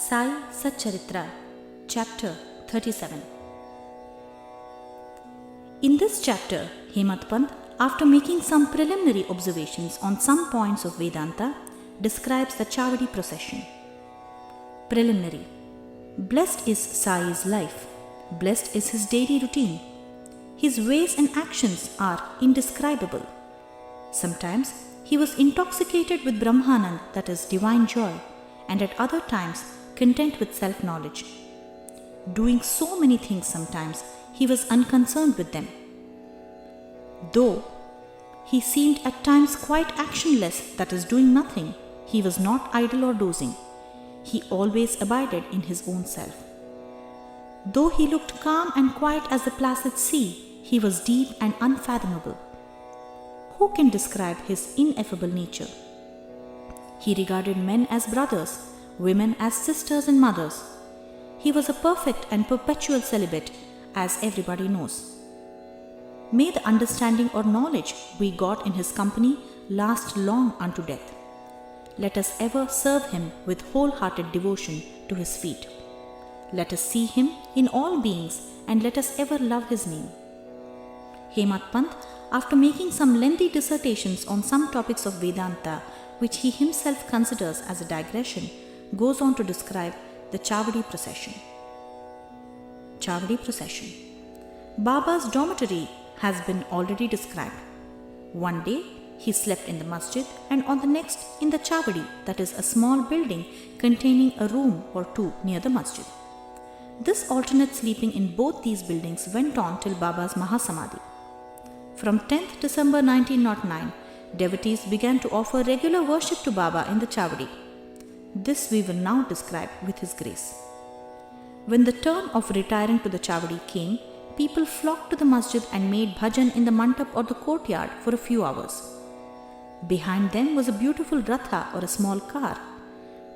Sai Satcharitra, Chapter 37. In this chapter, Hemant Pant, after making some preliminary observations on some points of Vedanta, describes the Chavadi procession. Preliminary. Blessed is Sai's life. Blessed is his daily routine. His ways and actions are indescribable. Sometimes he was intoxicated with Brahmanand, that is divine joy, and at other times content with self-knowledge. Doing so many things sometimes, he was unconcerned with them. Though he seemed at times quite actionless, that is doing nothing, he was not idle or dozing. He always abided in his own self. Though he looked calm and quiet as the placid sea, he was deep and unfathomable. Who can describe his ineffable nature? He regarded men as brothers, women as sisters and mothers. He was a perfect and perpetual celibate, as everybody knows. May the understanding or knowledge we got in his company last long unto death. Let us ever serve him with wholehearted devotion to his feet. Let us see him in all beings and let us ever love his name. Hemant Pant, after making some lengthy dissertations on some topics of Vedanta, which he himself considers as a digression, goes on to describe the Chavadi procession. Chavadi procession. Baba's dormitory has been already described. One day he slept in the masjid and on the next in the Chavadi, that is a small building containing a room or two near the masjid. This alternate sleeping in both these buildings went on till Baba's Mahasamadhi. From 10th December 1909, devotees began to offer regular worship to Baba in the Chavadi. This we will now describe with his grace. When the turn of retiring to the Chavadi came, people flocked to the masjid and made bhajan in the mandap or the courtyard for a few hours. Behind them was a beautiful ratha or a small car.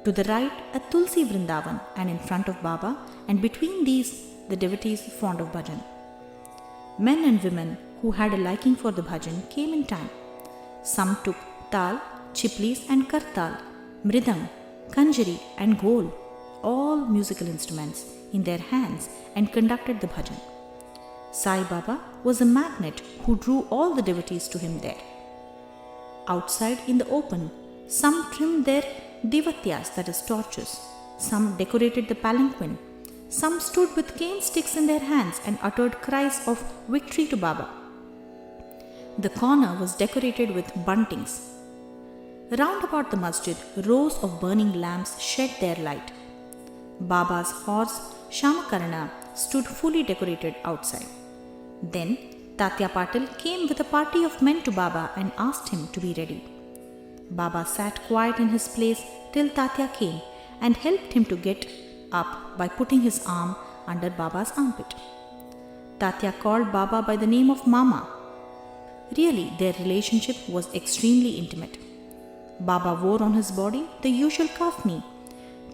To the right, a Tulsi Vrindavan, and in front of Baba, and between these, the devotees fond of bhajan. Men and women who had a liking for the bhajan came in time. Some took tal, chiplis and kartal, mridang, kanjari and gol, all musical instruments, in their hands and conducted the bhajan. Sai Baba was a magnet who drew all the devotees to him there. Outside in the open, some trimmed their divatyas, that is torches, some decorated the palanquin, some stood with cane sticks in their hands and uttered cries of victory to Baba. The corner was decorated with buntings. Round about the masjid, rows of burning lamps shed their light. Baba's horse, Shamakarna, stood fully decorated outside. Then Tatya Patil came with a party of men to Baba and asked him to be ready. Baba sat quiet in his place till Tatya came and helped him to get up by putting his arm under Baba's armpit. Tatya called Baba by the name of Mama. Really, their relationship was extremely intimate. Baba wore on his body the usual kafni,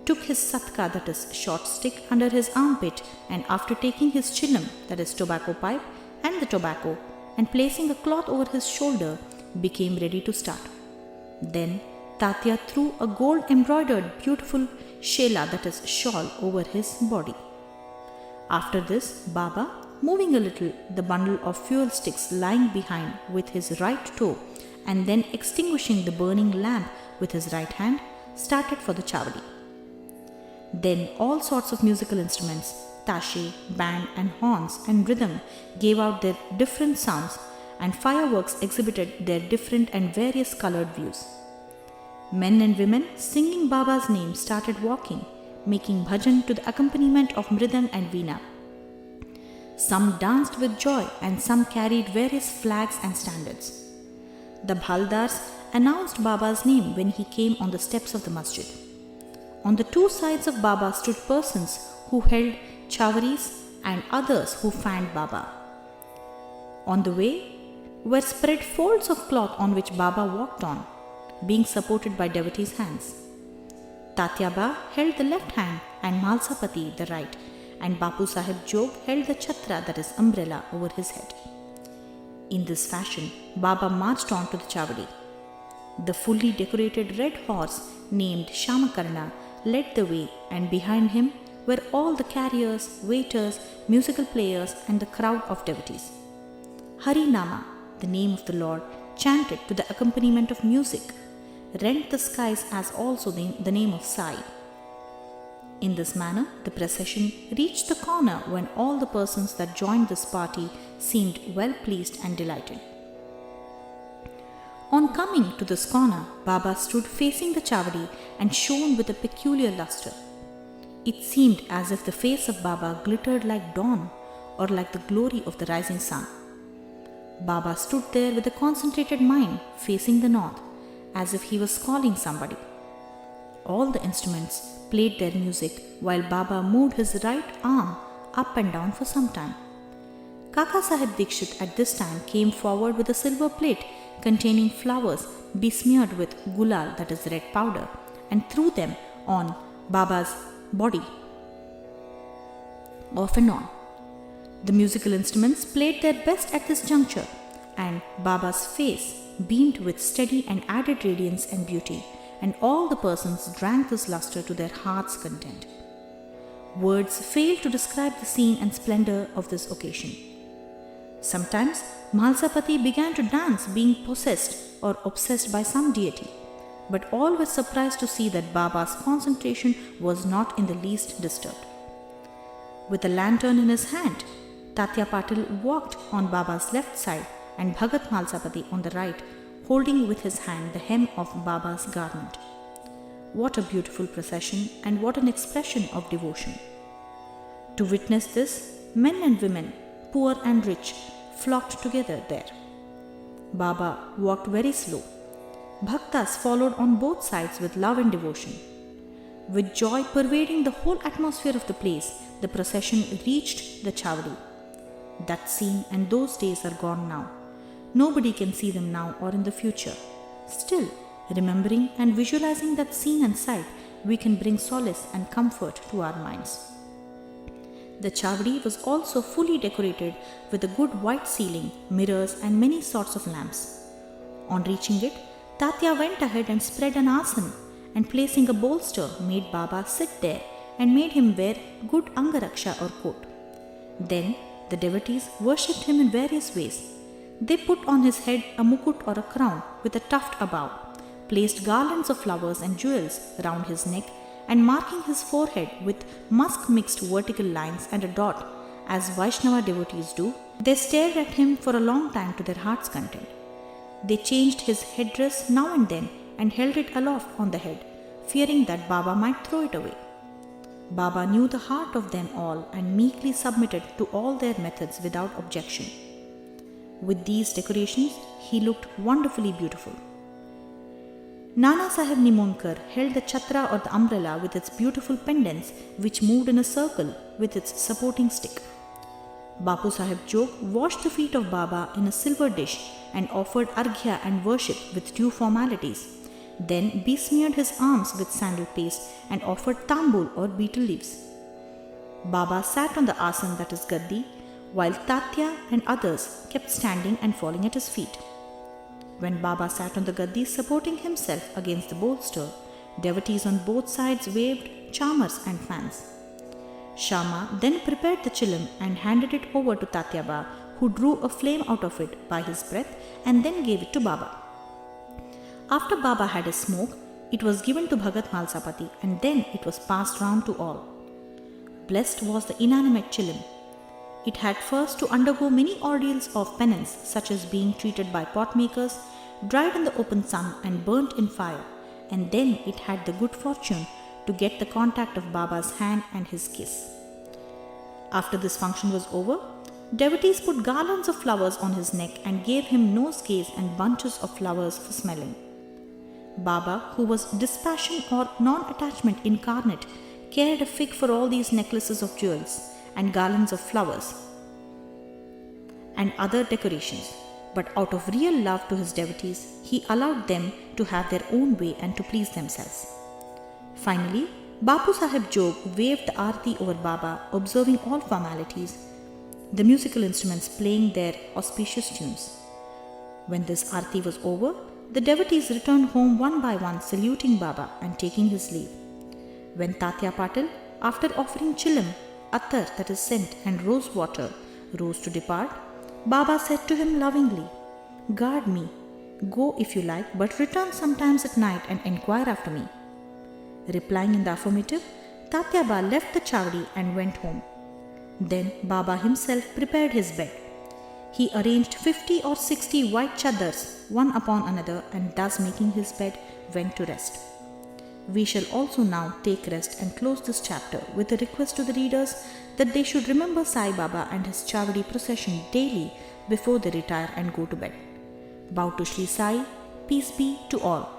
took his satka, that is short stick, under his armpit, and after taking his chillum, that is tobacco pipe, and the tobacco, and placing a cloth over his shoulder, became ready to start. Then Tatya threw a gold embroidered beautiful shela, that is shawl, over his body. After this, Baba, moving a little the bundle of fuel sticks lying behind with his right toe, and then extinguishing the burning lamp with his right hand, started for the Chavadi. Then all sorts of musical instruments, tashi, band and horns and rhythm gave out their different sounds, and fireworks exhibited their different and various colored views. Men and women singing Baba's name started walking, making bhajan to the accompaniment of mridang and veena. Some danced with joy and some carried various flags and standards. The bhaldars announced Baba's name when he came on the steps of the masjid. On the two sides of Baba stood persons who held chavaris and others who fanned Baba. On the way were spread folds of cloth on which Baba walked on, being supported by devotees' hands. Tatyaba held the left hand and Malsapati the right, and Bapu Sahib Jog held the chhatra, that is umbrella, over his head. In this fashion, Baba marched on to the Chavadi. The fully decorated red horse named Shamakarna led the way, and behind him were all the carriers, waiters, musical players, and the crowd of devotees. Hari Nama, the name of the Lord, chanted to the accompaniment of music, rent the skies as also the name of Sai. In this manner, the procession reached the corner when all the persons that joined this party seemed well pleased and delighted. On coming to this corner, Baba stood facing the Chavadi and shone with a peculiar luster. It seemed as if the face of Baba glittered like dawn or like the glory of the rising sun. Baba stood there with a concentrated mind facing the north, as if he was calling somebody. All the instruments played their music while Baba moved his right arm up and down for some time. Kaka Sahib Dikshit at this time came forward with a silver plate containing flowers besmeared with gulal, that is red powder, and threw them on Baba's body off and on. The musical instruments played their best at this juncture, and Baba's face beamed with steady and added radiance and beauty, and all the persons drank this luster to their heart's content. Words fail to describe the scene and splendor of this occasion. Sometimes Malsapati began to dance, being possessed or obsessed by some deity, but all were surprised to see that Baba's concentration was not in the least disturbed. With a lantern in his hand, Tatya Patil walked on Baba's left side and Bhagat Malsapati on the right, holding with his hand the hem of Baba's garment. What a beautiful procession, and what an expression of devotion! To witness this, men and women, poor and rich, flocked together there. Baba walked very slow. Bhaktas followed on both sides with love and devotion. With joy pervading the whole atmosphere of the place, the procession reached the Chavadi. That scene and those days are gone now. Nobody can see them now or in the future. Still, remembering and visualizing that scene and sight, we can bring solace and comfort to our minds. The Chavadi was also fully decorated with a good white ceiling, mirrors, and many sorts of lamps. On reaching it, Tatya went ahead and spread an asan, and placing a bolster, made Baba sit there and made him wear good angaraksha or coat. Then the devotees worshipped him in various ways. They put on his head a mukut or a crown with a tuft above, placed garlands of flowers and jewels round his neck, and marking his forehead with musk-mixed vertical lines and a dot, as Vaishnava devotees do, they stared at him for a long time to their heart's content. They changed his headdress now and then and held it aloft on the head, fearing that Baba might throw it away. Baba knew the heart of them all and meekly submitted to all their methods without objection. With these decorations, he looked wonderfully beautiful. Nana Sahib Nimonkar held the chhatra or the umbrella with its beautiful pendants, which moved in a circle with its supporting stick. Bapu Sahib Jog washed the feet of Baba in a silver dish and offered arghya and worship with due formalities, then besmeared his arms with sandal paste and offered tambul or betel leaves. Baba sat on the asan, that is gaddi, while Tatya and others kept standing and falling at his feet. When Baba sat on the gaddi supporting himself against the bolster, devotees on both sides waved charmers and fans. Sharma then prepared the chilam and handed it over to Tatyaba, who drew a flame out of it by his breath and then gave it to Baba. After Baba had a smoke, it was given to Bhagat Malsapati and then it was passed round to all. Blessed was the inanimate chilam. It had first to undergo many ordeals of penance, such as being treated by potmakers, dried in the open sun and burnt in fire, and then it had the good fortune to get the contact of Baba's hand and his kiss. After this function was over, devotees put garlands of flowers on his neck and gave him nosegays and bunches of flowers for smelling. Baba, who was dispassion or non-attachment incarnate, cared a fig for all these necklaces of jewels and garlands of flowers and other decorations, but out of real love to his devotees, he allowed them to have their own way and to please themselves. Finally, Bapu Sahib Jog waved the aarti over Baba, observing all formalities, the musical instruments playing their auspicious tunes. When this aarti was over, the devotees returned home one by one, saluting Baba and taking his leave. When Tatya Patil, after offering chilam, attar that is scent, and rose water, rose to depart, Baba said to him lovingly, "Guard me. Go if you like, but return sometimes at night and inquire after me." Replying in the affirmative, Tatya Ba left the chowdi and went home. Then Baba himself prepared his bed. He arranged 50 or 60 white chadars, one upon another, and thus making his bed, went to rest. We shall also now take rest and close this chapter with a request to the readers that they should remember Sai Baba and his chowdi procession daily before they retire and go to bed. Bow to Shri Sai, peace be to all.